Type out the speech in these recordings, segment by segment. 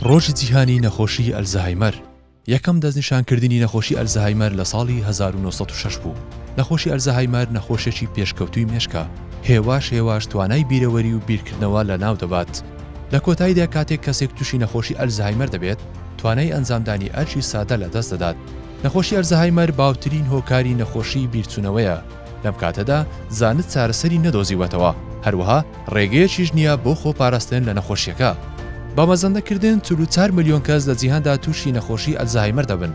ڕۆژی جیهانی نەخۆشی ئەلزایمەر یەکەم دەستنیشانکردنی نەخۆشی ئەلزایمەر لە ساڵی 1906 بوو. نەخۆشی ئەلزایمەر نەخۆشێکی پێشکەوتووی مێشکە، هێواش توانای بیرەوەری و بیرکردنەوە لە ناو دەبات. لە کۆتاییدا کاتێک کەسێک تووشی نەخۆشی ئەلزایمەر دەبێت، توانای ئەنجامدانی ئەرکی سادە لەدەست دەدات. نەخۆشی ئەلزایمەر باوترین هۆکاری نەخۆشی بیرچوونەوەیە. لەم کاتەدا زانت چارەسەری نەدۆزیوەتەوە، هەروەها ڕێگەیەکیش نییە بۆ خۆپاراستن لە نەخۆشیەکە. بەمەزەندەکردن 44 ملیۆن کەس لە جیهاندا تووشی نەخۆشی ئەلزایمەر دەبن.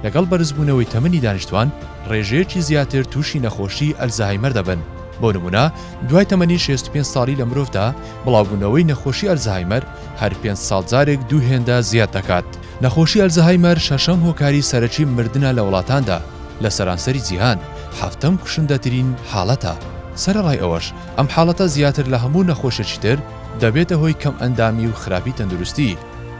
لەگەڵ بەرزبوونەوەی تەمەنی دانیشتوان ڕێژەیەکی زیاتر تووشی نەخۆشی ئەلزایمەر دەبن. بۆ نمونە دوای تەمەنی 65 ساڵی لە مرۆڤدا بڵاوبوونەوەی نەخۆشی ئەلزایمەر هەر 5 ساڵ جارێک دوو هێندە زیاد دەکات. نەخۆشی ئەلزایمەر شەشەم هۆکاری سەرەکی مردنە لە وڵاتاندا. لە سەرانسەری جیهان هەفتەم کوشندەترین حاڵەتە. سەرەڕای ئەوەش ئەم حاڵەتە زیاتر لە هەموو نەخۆشێکی تر دەبێتە هۆی کەم ئەندامی و خراپی تەندروستی.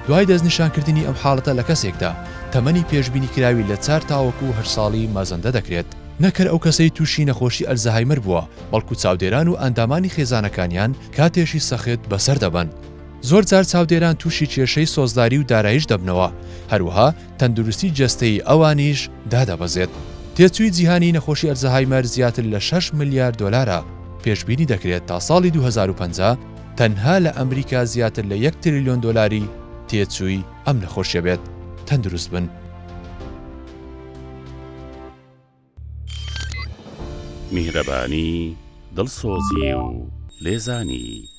دوای دەستنیشانکردنی ئەم حاڵەتە لە کەسێکدا تەمەنی پێشبینی کراوی لە 4 تاوەکو 8 ساڵی مەزەندە دەکرێت. نەکەر ئەو کەسەی تووشی نەخۆشی ئەلزایمەر بووە، بەڵکو چاودێران و ئەندامانی خێزانەکانیان کاتێشی سەخت بەسەر دەبن. زۆر جار چاودێران تووشی کێشەی سۆزداری و داراییش دەبنەوە، هەروەها تەندروستی جەستەی ئەوانیش دادەبەزێت. تێچووی جیهانی نەخۆشی ئەلزایمەر زیاتر لە 6 ملیار دۆلارە. پێشبینی دەکرێت تا ساڵی 2050 تەنها لە ئەمریکا زیاتر لە 1 تریلیۆن دۆلاری تێچووی ئەم نەخۆشیە بێت. تەندروست بن. میهرەبانی، دڵسۆزی و لێزانی.